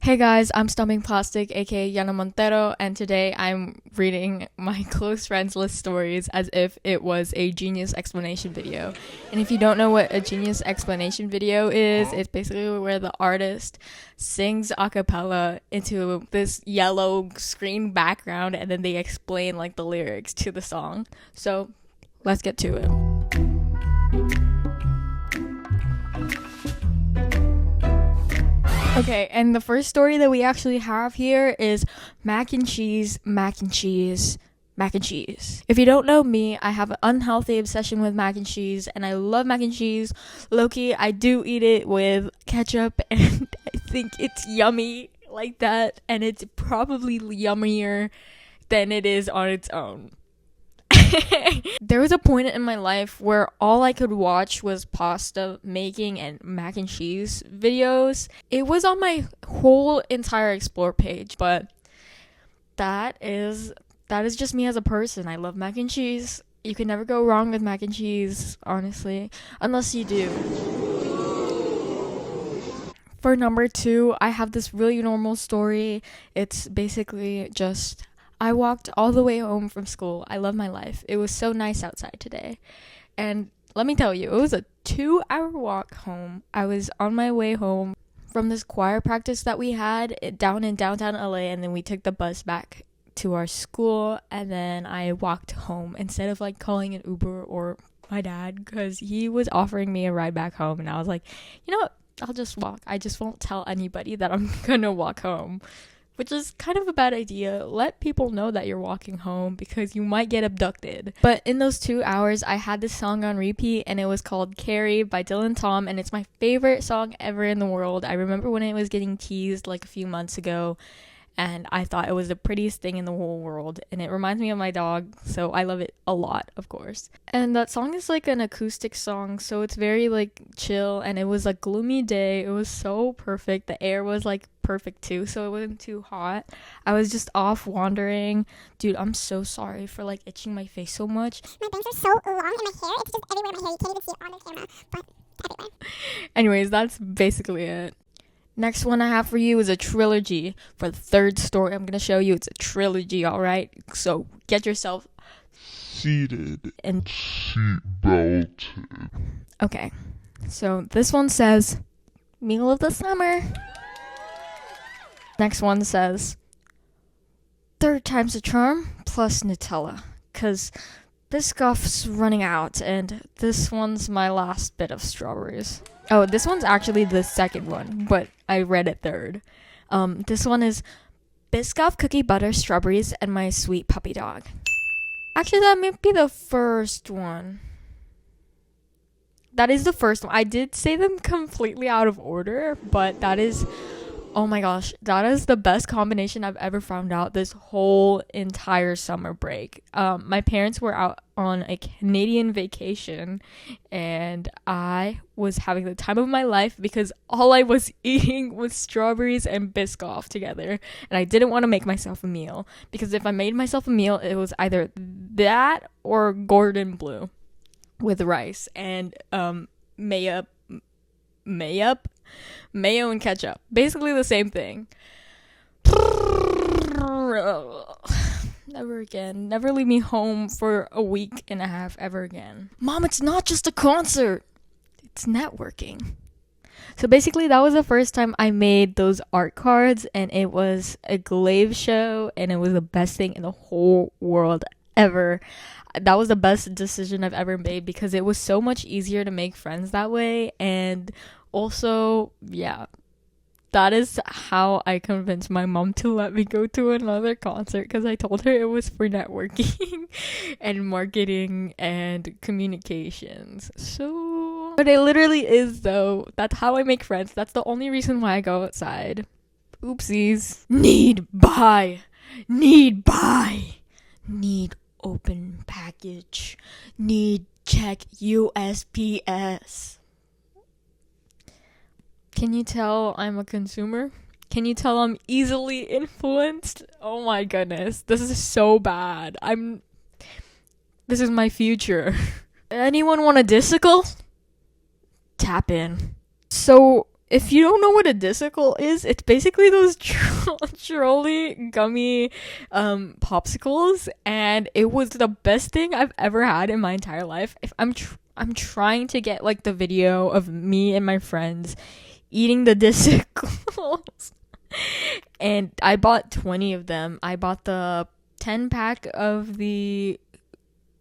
Hey guys, I'm Stomping Plastic, aka Yanah Montero, and today I'm reading my close friends list stories as if it was a genius explanation video. And if you don't know what a genius explanation video is, it's basically where the artist sings a cappella into this yellow screen background and then they explain like the lyrics to the song. So let's get to it. Okay, and the first story that we actually have here is mac and cheese, mac and cheese, mac and cheese. If you don't know me, I have an unhealthy obsession with mac and cheese, and I love mac and cheese. Low-key, I do eat it with ketchup, and I think it's yummy like that, and it's probably yummier than it is on its own. There was a point in my life where all I could watch was pasta making and mac and cheese videos. It was on my whole entire explore page, but that is just me as a person. I love mac and cheese. You can never go wrong with mac and cheese, honestly, unless you do. For number 2, I have this really normal story. It's basically just I walked all the way home from school. I love my life. It was so nice outside today. And let me tell you, it was a 2-hour walk home. I was on my way home from this choir practice that we had down in downtown LA, and then we took the bus back to our school, and then I walked home instead of like calling an Uber or my dad, because he was offering me a ride back home, and I was like, you know what? I'll just walk. I just won't tell anybody that I'm gonna walk home. Which is kind of a bad idea. Let people know that you're walking home because you might get abducted. But in those 2 hours, I had this song on repeat, and it was called Carrie by Dylan Tom, and it's my favorite song ever in the world. I remember when it was getting teased like a few months ago, and I thought it was the prettiest thing in the whole world, and it reminds me of my dog, so I love it a lot, of course. And that song is like an acoustic song, so it's very like chill, and it was a gloomy day. It was so perfect. The air was like perfect too, so it wasn't too hot. I was just off wandering. Dude, I'm so sorry for like itching my face so much. My bangs are so long in my hair, it's just everywhere in my hair. You can't even see it on the camera, but everywhere. Anyways, that's basically it. Next one I have for you is a trilogy. For the third story I'm gonna show you, it's a trilogy, alright? So get yourself seated and seatbelted. Okay, so this one says meal of the summer. Next one says third time's a charm plus Nutella, because Biscoff's running out, and this one's my last bit of strawberries. Oh, this one's actually the second one, but I read it third. This one is Biscoff cookie butter strawberries and my sweet puppy dog. Actually, that may be the first one. That is the first one. I did say them completely out of order, but that is, oh my gosh, that is the best combination I've ever found out this whole entire summer break. My parents were out on a Canadian vacation, and I was having the time of my life because all I was eating was strawberries and Biscoff together, and I didn't want to make myself a meal, because if I made myself a meal, it was either that or Gordon Bleu with rice and mayo and ketchup. Basically the same thing. Never again. Never leave me home for a week and a half ever again. Mom, it's not just a concert. It's networking. So basically that was the first time I made those art cards, and it was a glaive show, and it was the best thing in the whole world ever. That was the best decision I've ever made because it was so much easier to make friends that way. And also, yeah, that is how I convinced my mom to let me go to another concert, because I told her it was for networking and marketing and communications. So, but it literally is though. That's how I make friends. That's the only reason why I go outside. Oopsies. Need open package. Need check USPS. Can you tell I'm a consumer? Can you tell I'm easily influenced? Oh my goodness. This is so bad. This is my future. Anyone want a disicle? Tap in. So If you don't know what a disicle is, it's basically those trolley gummy popsicles, and it was the best thing I've ever had in my entire life. If I'm trying to get like the video of me and my friends eating the disciples. And I bought 20 of them. I bought the 10 pack of the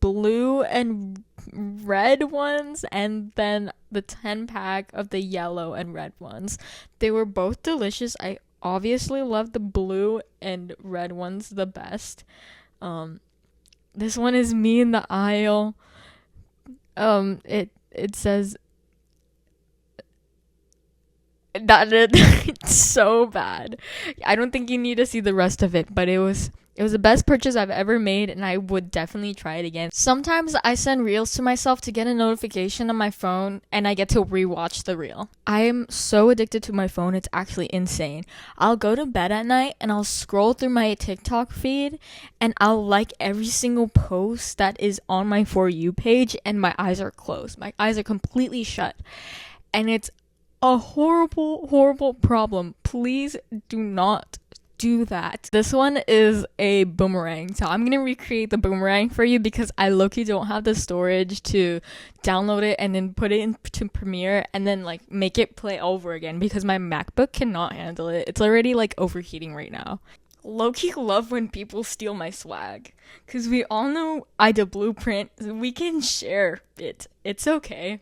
blue and red ones, and then the 10 pack of the yellow and red ones. They were both delicious. I obviously love the blue and red ones the best. This one is me in the aisle. It says that it's so bad. I don't think you need to see the rest of it, but it was the best purchase I've ever made, and I would definitely try it again. Sometimes I send reels to myself to get a notification on my phone, and I get to rewatch the reel. I am so addicted to my phone, it's actually insane. I'll go to bed at night and I'll scroll through my TikTok feed, and I'll like every single post that is on my For You page, and my eyes are closed. My eyes are completely shut. And it's a horrible problem. Please do not do that. This one is a boomerang, so I'm gonna recreate the boomerang for you because I low-key don't have the storage to download it and then put it into Premiere and then like make it play over again because my MacBook cannot handle it. It's already like overheating right now. Low-key love when people steal my swag because we all know I the blueprint. We can share it. It's okay.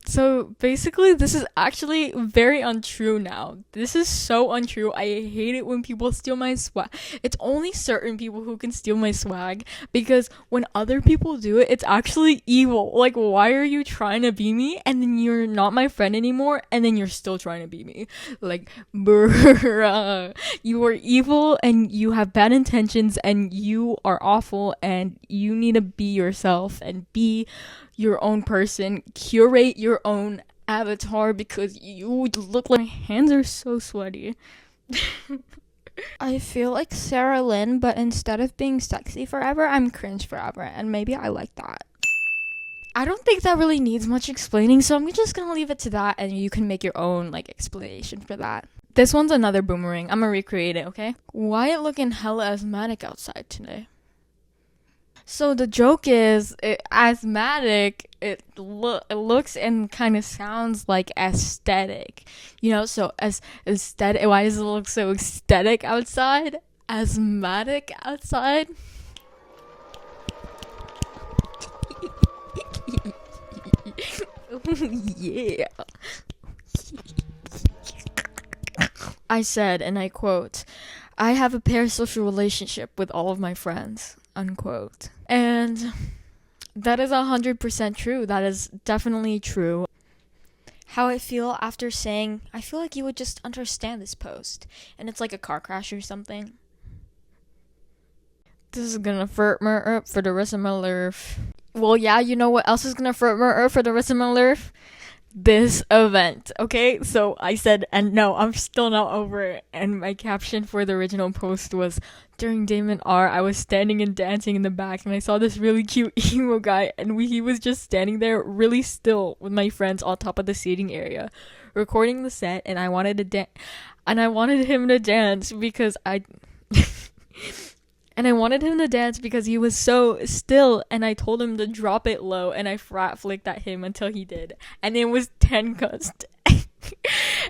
So basically this is actually very untrue now. This is so untrue. I hate it when people steal my swag. It's only certain people who can steal my swag because when other people do it, it's actually evil. Like, why are you trying to be me and then you're not my friend anymore and then you're still trying to be me? Like, bruh. You are evil and you have bad intentions and you are awful and you need to be yourself and be your own person. Curate your own avatar because you look like my hands are so sweaty. I feel like Sarah Lynn, but instead of being sexy forever, I'm cringe forever, and maybe I like that. I don't think that really needs much explaining, so I'm just gonna leave it to that and you can make your own like explanation for that. This one's another boomerang. I'm gonna recreate it, okay? Wyatt looking hella asthmatic outside today. So the joke is, asthmatic, it looks and kind of sounds like aesthetic. You know, so as aesthetic, why does it look so aesthetic outside? Asthmatic outside? Yeah. I said, and I quote, I have a parasocial relationship with all of my friends, unquote. And that is 100% true. That is definitely true. How I feel after saying, I feel like you would just understand this post. And it's like a car crash or something. This is gonna furt me up for the rest of my life. Well, yeah, you know what else is gonna furt me up for the rest of my life? This event, okay? So I said, and no, I'm still not over it. And my caption for the original post was, during Damon R, I was standing and dancing in the back, and I saw this really cute emo guy, and he was just standing there really still with my friends on top of the seating area, recording the set, and I wanted him to dance because And I wanted him to dance because he was so still, and I told him to drop it low, and I frat flicked at him until he did. And it was 10 cussed.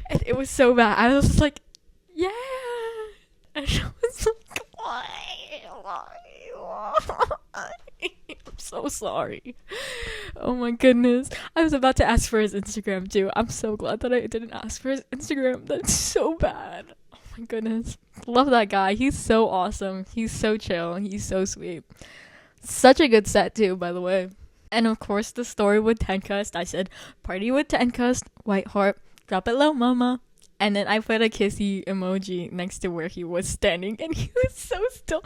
And it was so bad. I was just like, yeah. And I was like, why? I'm so sorry. Oh my goodness. I was about to ask for his Instagram too. I'm so glad that I didn't ask for his Instagram. That's so bad. My goodness. Love that guy. He's so awesome. He's so chill. He's so sweet. Such a good set too, by the way. And of course the story with Tencust. I said, party with Tencust, white heart, drop it low mama. And then I put a kissy emoji next to where he was standing, and he was so still.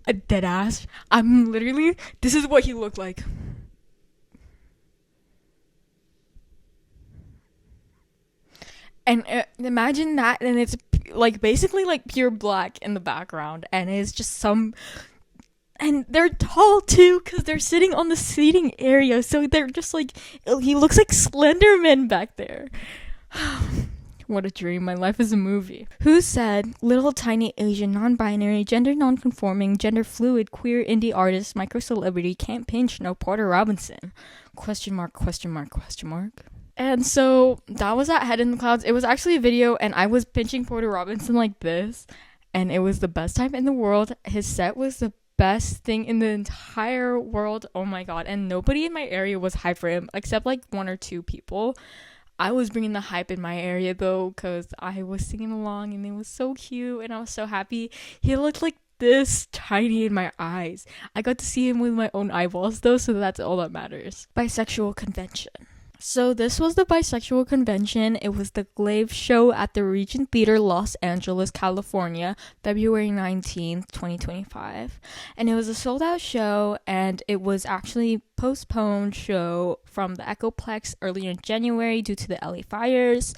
A dead ass. I'm literally, this is what he looked like. And imagine that, and it's like basically like pure black in the background, and it's just some And they're tall too, because they're sitting on the seating area. So they're just like, he looks like Slenderman back there. What a dream. My life is a movie. Who said little tiny Asian non-binary, gender non-conforming, gender fluid, queer indie artist, micro celebrity can't pinch no Porter Robinson? Question mark, question mark, question mark. And so that was at Head in the Clouds. It was actually a video and I was pinching Porter Robinson like this. And it was the best time in the world. His set was the best thing in the entire world. Oh my god. And nobody in my area was hyped for him except like 1 or 2 people. I was bringing the hype in my area though, because I was singing along and it was so cute and I was so happy. He looked like this tiny in my eyes. I got to see him with my own eyeballs though, so that's all that matters. Bisexual convention. So this was the bisexual convention. It was the Glaive show at the Regent Theater, Los Angeles, California, February 19th, 2025. And it was a sold out show, and it was actually postponed show from the Echoplex earlier in January due to the LA fires.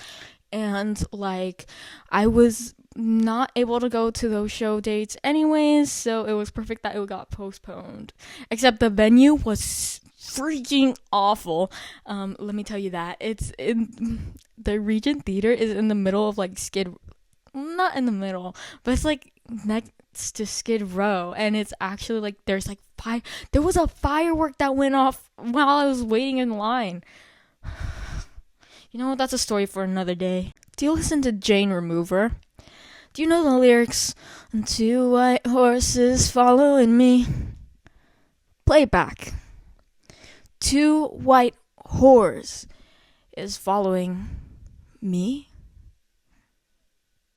And like, I was not able to go to those show dates anyways, so it was perfect that it got postponed. Except the venue was freaking awful. Let me tell you that. It's in the Regent Theater is in the middle of like not in the middle, but it's like next to Skid Row, and it's actually like there's like there was a firework that went off while I was waiting in line. You know what, that's a story for another day. Do you listen to Jane Remover? Do you know the lyrics? 2 white horses following me. Play it back. 2 white whores is following me?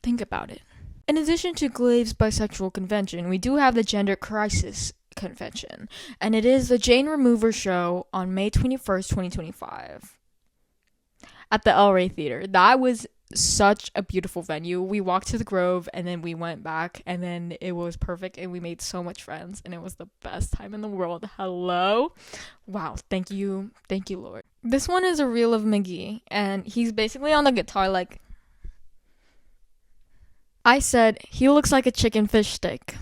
Think about it. In addition to Glaive's bisexual convention, we do have the gender crisis convention, and it is the Jane Remover show on May 21st, 2025 at the El Rey Theater. That was such a beautiful venue. We walked to the Grove and then we went back, and then it was perfect and we made so much friends and it was the best time in the world. Hello. Wow. Thank you, Lord. This one is a reel of McGee, and he's basically on the guitar like, I said he looks like a chicken fish stick.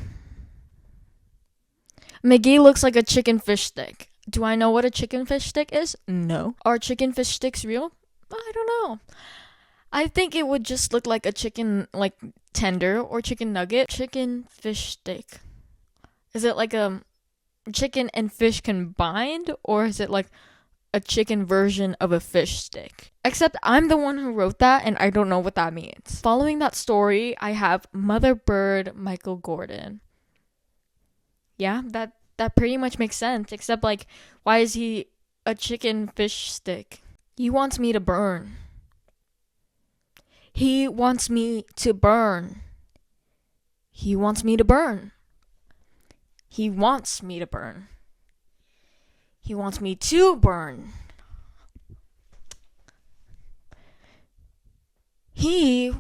McGee looks like a chicken fish stick. Do I know what a chicken fish stick is? No. Are chicken fish sticks real? I don't know. I think it would just look like a chicken, like tender or chicken nugget. Chicken fish stick. Is it like a chicken and fish combined, or is it like a chicken version of a fish stick? Except I'm the one who wrote that and I don't know what that means. Following that story, I have Mother Bird Michael Gordon. Yeah, that pretty much makes sense. Except like, why is he a chicken fish stick? He wants me to burn. He wants me to burn. He wants me to burn. He wants me to burn. He wants me to burn. He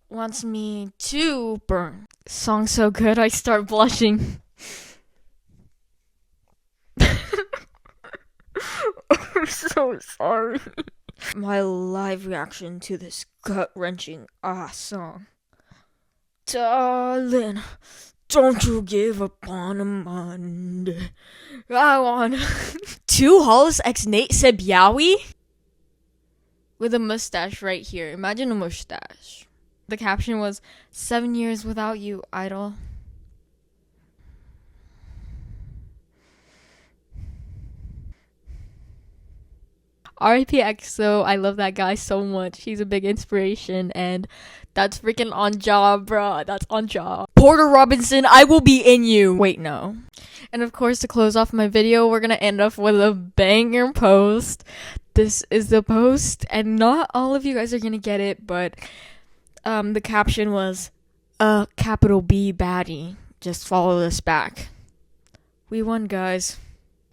wants me to burn. Song's so good, I start blushing. I'm so sorry. My live reaction to this gut-wrenching song. Darling, don't you give up on a Monday. I want to Hollis X Nate said Yowie with a mustache right here. Imagine a mustache. The caption was 7 years without you, idol. R.I.P. EXO, I love that guy so much. He's a big inspiration, and that's freaking on job, bro. That's on job. Porter Robinson, I will be in you. Wait, no. And of course, to close off my video, we're gonna end off with a banger post. This is the post, and not all of you guys are gonna get it, but the caption was, a capital B baddie. Just follow this back. We won, guys.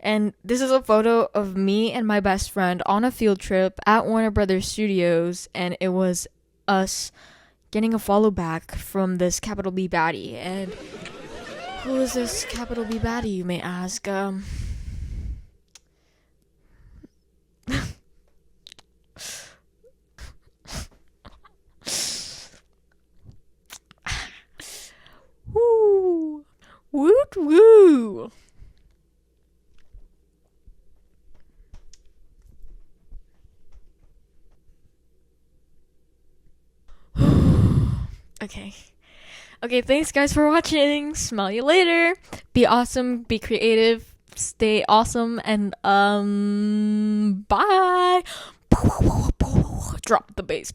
And this is a photo of me and my best friend on a field trip at Warner Brothers Studios, and it was us getting a follow back from this capital B baddie. And who is this capital B baddie, you may ask? Woo! Woot woo! Okay. Okay, thanks guys for watching. Smell you later. Be awesome, be creative, stay awesome, and bye. Drop the bass.